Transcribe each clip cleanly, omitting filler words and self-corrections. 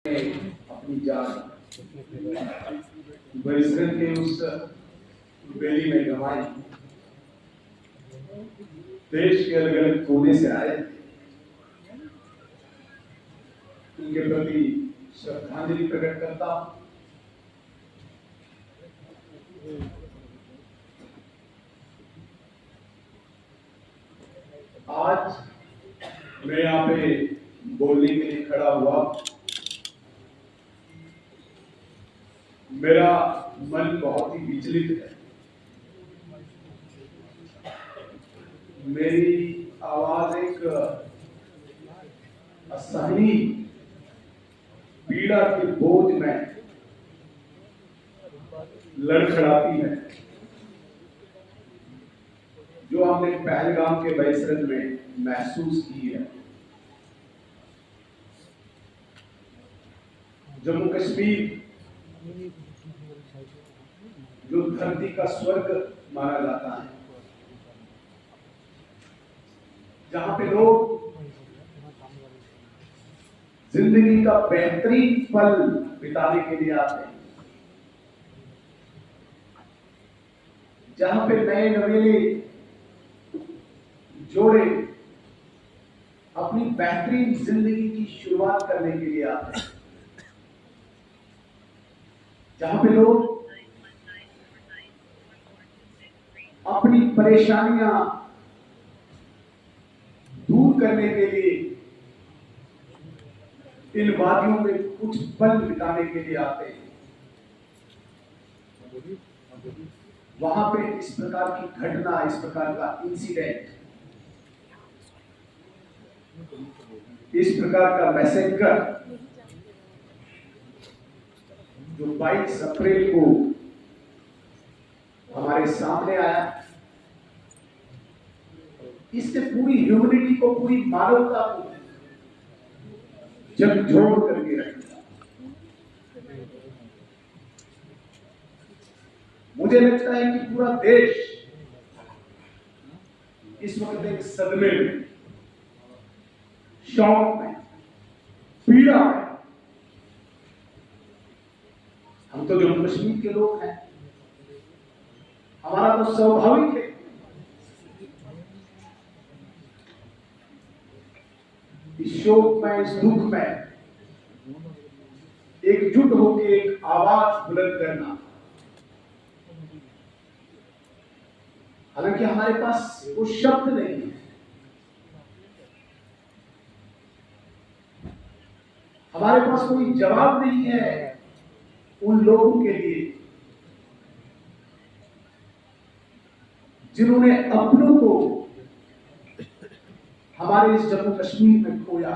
अपनी जान बरिसगंज के उस बेली में गंवाई। देश के अलग अलग कोने से आए, उनके प्रति श्रद्धांजलि प्रकट करता हूं। आज मैं यहाँ पे बोलने के लिए खड़ा हुआ, मेरा मन बहुत ही विचलित है। मेरी आवाज एक असहनीय पीड़ा के बोझ में लड़खड़ाती है, जो हमने पहलगाम के बरिसगंज में महसूस की है। जम्मू कश्मीर जो धरती का स्वर्ग माना जाता है, जहां पे लोग जिंदगी का बेहतरीन पल बिताने के लिए आते हैं, जहां पे नए नवेले जोड़े अपनी बेहतरीन जिंदगी की शुरुआत करने के लिए आते हैं, जहां पे लोग अपनी परेशानियां दूर करने के लिए इन वादियों में कुछ पल बिताने के लिए आते हैं। वहां पे इस प्रकार की घटना, इस प्रकार का इंसिडेंट, इस प्रकार का मैसेकर जो 22 अप्रैल को हमारे सामने आया, इससे पूरी ह्यूमैनिटी को, पूरी मानवता को झकझोर करके रख दिया। मुझे लगता है कि पूरा देश इस वक्त एक सदमे में, शौक में, पीड़ा में। हम तो जम्मू कश्मीर के लोग हैं, हमारा तो स्वाभाविक है इस शोक में, इस दुख में एकजुट होकर एक आवाज बुलंद करना। हालांकि हमारे पास वो शब्द नहीं है, हमारे पास कोई जवाब नहीं है उन लोगों के लिए जिन्होंने अपनों को हमारे इस जम्मू कश्मीर में खोया।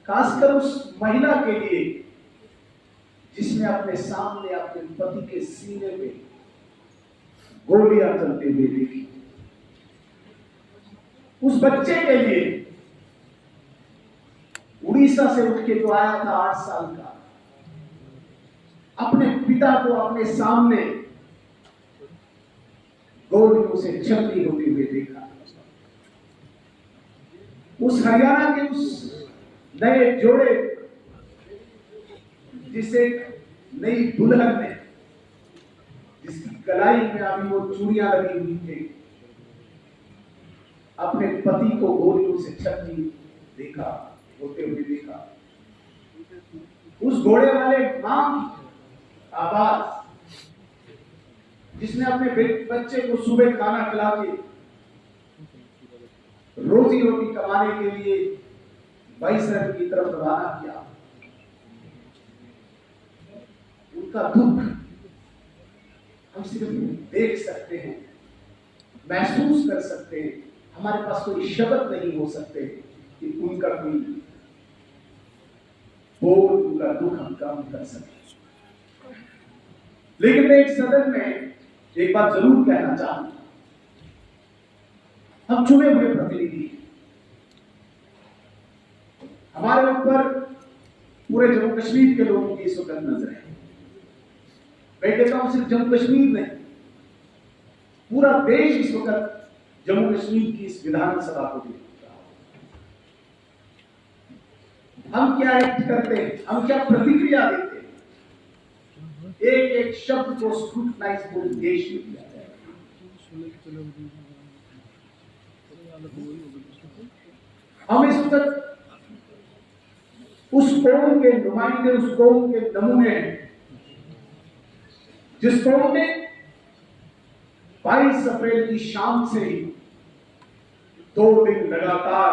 खासकर उस महिला के लिए जिसने अपने सामने अपने पति के सीने में गोलियां चलते हुए देखी। उस बच्चे के लिए, उड़ीसा से उठ के जो आया था 8 साल का, अपने पिता को अपने सामने गोलियों से चलती होते हुए देखा। उस हरियाणा के उस नए जोड़े जिसे नई दुल्हन ने, जिसकी कलाई में अभी वो चूड़ियां लगी हुई थी, अपने पति को गोलियों से छलती देखा, होते हुए देखा। उस घोड़े वाले मां की आवाज जिसने अपने बच्चे को सुबह खाना खिला के रोजी रोटी कमाने के लिए बरिसगंज की तरफ रवाना किया, उनका दुख हम सिर्फ देख सकते हैं, महसूस कर सकते हैं। हमारे पास कोई शब्द नहीं हो सकते कि उनका कोई बोल, उनका दुख हम कम कर सके। लेकिन मैं एक सदन में एक बात जरूर कहना चाहूंगा, हम चुने हुए प्रतिनिधि, हमारे ऊपर पूरे जम्मू कश्मीर के लोगों की इस वक्त नजर है। मैं कहता हूं सिर्फ जम्मू कश्मीर नहीं, पूरा देश इस वक्त जम्मू कश्मीर की इस विधानसभा को देख रहा है। हम क्या एक्ट करते हैं, हम क्या प्रतिक्रिया देते हैं, एक एक शब्द को स्क्रूटनाइज पूरे देश में किया जाए। हम इस वक्त उस कौम के नुमाइंदे, उस कौम के नमूने हैं जिस कौम ने 22 अप्रैल की शाम से ही 2 दिन लगातार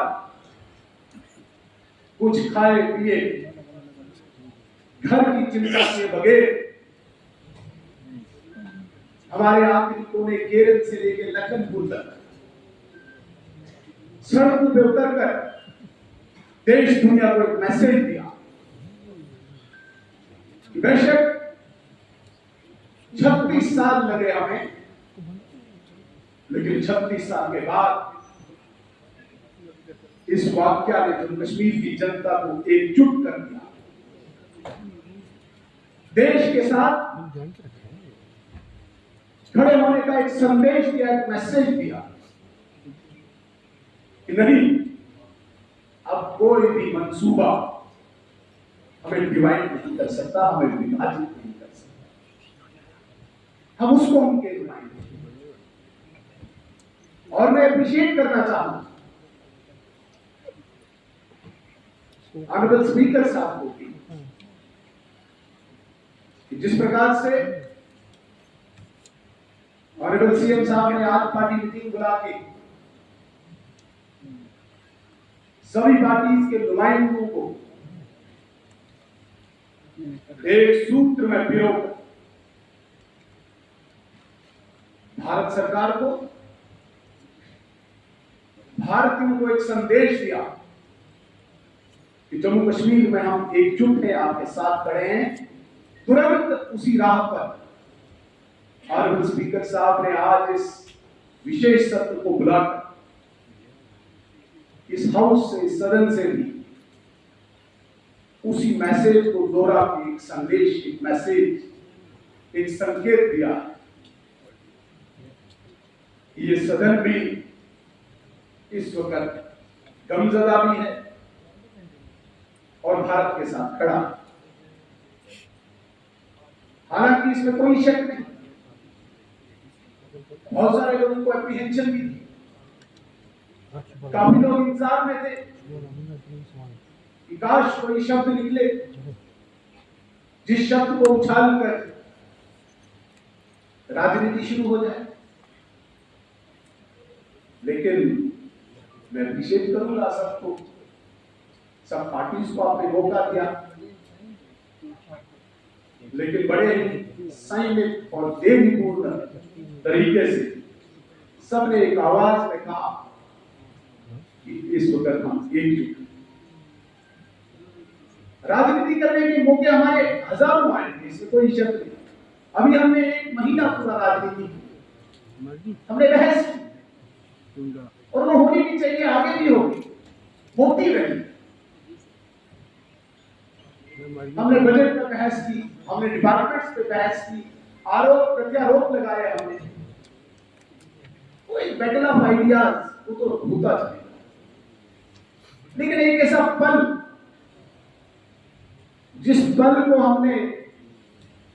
कुछ खाए पिए, घर की चिंता के बगैर हमारे आखिरी कोने केरल से लेकर लखनपुर तक सड़कों पे उतरकर देश दुनिया को एक मैसेज दिया कि बेशक 36 साल लगे हमें, लेकिन 36 साल के बाद इस वाकया ने जम्मू कश्मीर की जनता को एकजुट कर दिया, देश के साथ खड़े होने का एक संदेश दिया, एक मैसेज दिया कि नहीं, अब कोई भी मंसूबा हमें डिवाइड नहीं कर सकता, हमें विभाजित नहीं कर सकता। हम उसको उनके नुमाइंदे, और मैं अप्रिशिएट करना चाहूंगा ऑनरेबल स्पीकर साहब को कि जिस प्रकार से ऑनरेबल सीएम साहब ने आज पार्टी मीटिंग बुला के सभी पार्टीज के नुमाइंदों को एक सूत्र में पिरोकर भारत सरकार को, भारतीयों को एक संदेश दिया कि जम्मू कश्मीर में हम एकजुट हैं, आपके साथ खड़े हैं। तुरंत उसी राह पर ऑनरेबल स्पीकर साहब ने आज इस विशेष सत्र को बुलाकर इस हाउस से, इस सदन से भी उसी मैसेज को दोहरा के एक संदेश, एक मैसेज, एक संकेत दिया। ये सदन भी इस वक्त गमजदा भी है और भारत के साथ खड़ा। हालांकि इसमें कोई शक नहीं, बहुत सारे लोगों को एप्रीहेंशन भी थी, काफी लोग इंतजार में थे कि काश कोई शब्द निकले जिस शब्द को उछाल कर राजनीति शुरू हो जाए। लेकिन मैं अप्रिशिएट करूंगा सबको, सब पार्टीज को आपने मौका दिया, लेकिन बड़े ही संयमित और देवीपूर्ण तरीके से सबने एक आवाज में कहा कि इस वक्त हम एकजुट। राजनीति करने के मौके हमारे हजारों आए थे, इसमें कोई शक नहीं। अभी हमने 1 महीना पूरा राजनीति की, हमने बहस की और वो होनी भी चाहिए, आगे भी होगी, होती रही। हमने बजट पर बहस की, हमने डिपार्टमेंट्स पे बहस की, आरोप प्रत्यारोप लगाए हमने। वो एक बैटल ऑफ आइडियाज वो तो होता चलेगा, लेकिन एक ऐसा पल जिस पल को हमने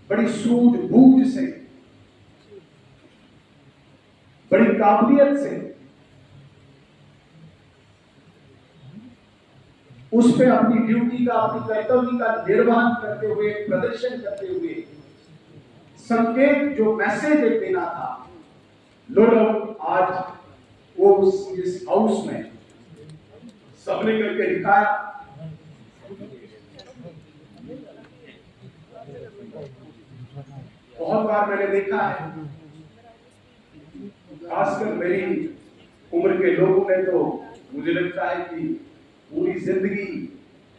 बड़ी सूझबूझ से, बड़ी काबिलियत से उस पे अपनी ड्यूटी का, अपनी कर्तव्य का निर्वहन करते हुए, प्रदर्शन करते हुए संकेत जो मैसेज देना था, नो डाउट आज वो इस हाउस में सबने करके दिखाया। बहुत बार मैंने देखा है, खासकर मेरी उम्र के लोगों ने, तो मुझे लगता है कि पूरी जिंदगी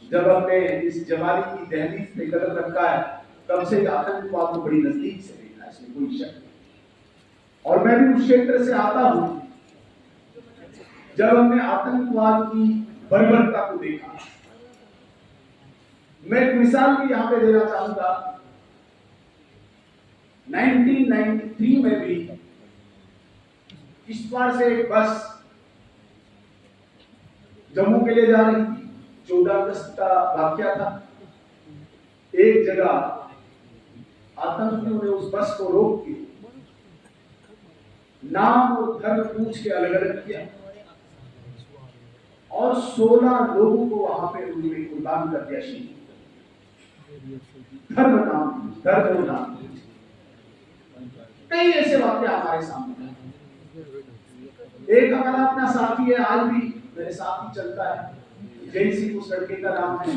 जब हमने इस जवानी की दहलीज पे कदम रखा है, तब से आतंकवाद को बड़ी नजदीक से देखा है, इसमें कोई शक नहीं। और मैं भी उस क्षेत्र से आता हूं जब हमने आतंकवाद की बर्बरता को देखा। मैं एक मिसाल भी यहां पे देना चाहूंगा। 1993 में भी किश्तवाड़ से एक बस जम्मू के लिए जा रही थी, 14 अगस्त का वाकया था। एक जगह आतंकियों ने उस बस को रोक के नाम और धर्म पूछ के अलग अलग किया और 16 लोगों को वहां पे उन्होंने कुर्बान कर दिया। शहीद धर्म नाम कई ऐसे वाक्य हमारे सामने हैं। एक हमारा अपना साथी है, आज भी मेरे साथ ही चलता है, जय सिंह उस लड़के का नाम है।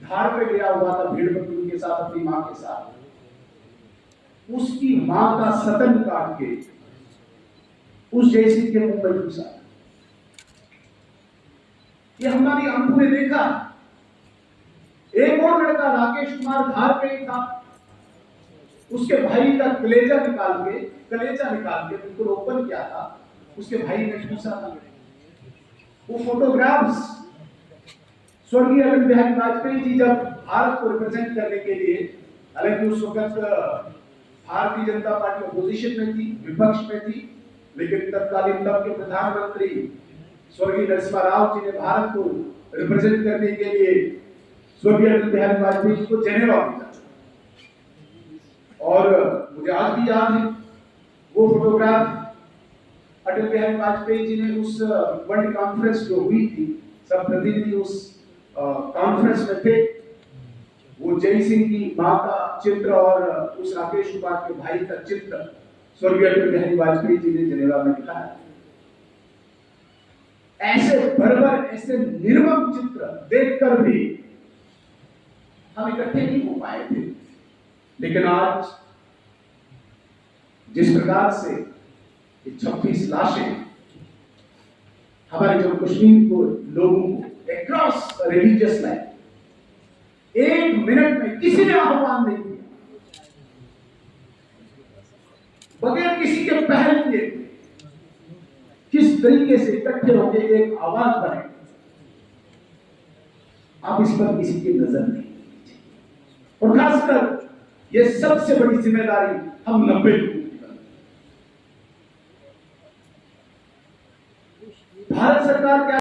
धार पे गया हुआ था भेड़ बकरी के साथ, अपनी मां के साथ। उसकी मां का सतन काट के उस जय सिंह के मुंह में घुसा। ये हमारी आंखों ने देखा। एक और लड़का राकेश कुमार धार पे ही था, उसके भाई का कलेजा निकाल के बिल्कुल ओपन किया था, उसके भाई ने पूछा था। वो फोटोग्राफ्स स्वर्गीय अटल बिहारी वाजपेयी जी जब भारत को रिप्रेजेंट करने के लिए, हालांकि उस वक्त भारतीय जनता पार्टी अपोजिशन में थी, विपक्ष में थी, लेकिन तत्कालीन तब के प्रधानमंत्री स्वर्गीय नरसिम्हा राव जी ने भारत को रिप्रेजेंट करने के लिए स्वर्गीय अटल बिहारी वाजपेयी जी को जेनेवा भेजा। और मुझे आज भी याद है वो फोटोग्राफ, अटल बिहारी वाजपेयी जी ने उस वर्ल्ड कॉन्फ्रेंस जो हुई थी, सब प्रतिनिधि उस कॉन्फ्रेंस में थे। वो जय सिंह की मां का चित्र और उस राकेश कुमार के भाई का चित्र स्वर्गीय अटल बिहारी वाजपेयी जी ने जेनेवा में दिखाया। ऐसे बर्बर, ऐसे निर्मम चित्र देखकर भी हम इकट्ठे नहीं हो पाए थे। लेकिन आज जिस प्रकार से 26 लाशें हमारे जम्मू कश्मीर को लोगों को अक्रॉस रिलीजियस लाइन, एक मिनट में किसी ने आह्वान नहीं किया, बगैर किसी के पहल किए किस तरीके से इकट्ठे होकर एक आवाज बने, आप इस पर किसी की नजर नहीं। और खासकर ये सबसे बड़ी जिम्मेदारी हम 90 लोगों की। भारत सरकार क्या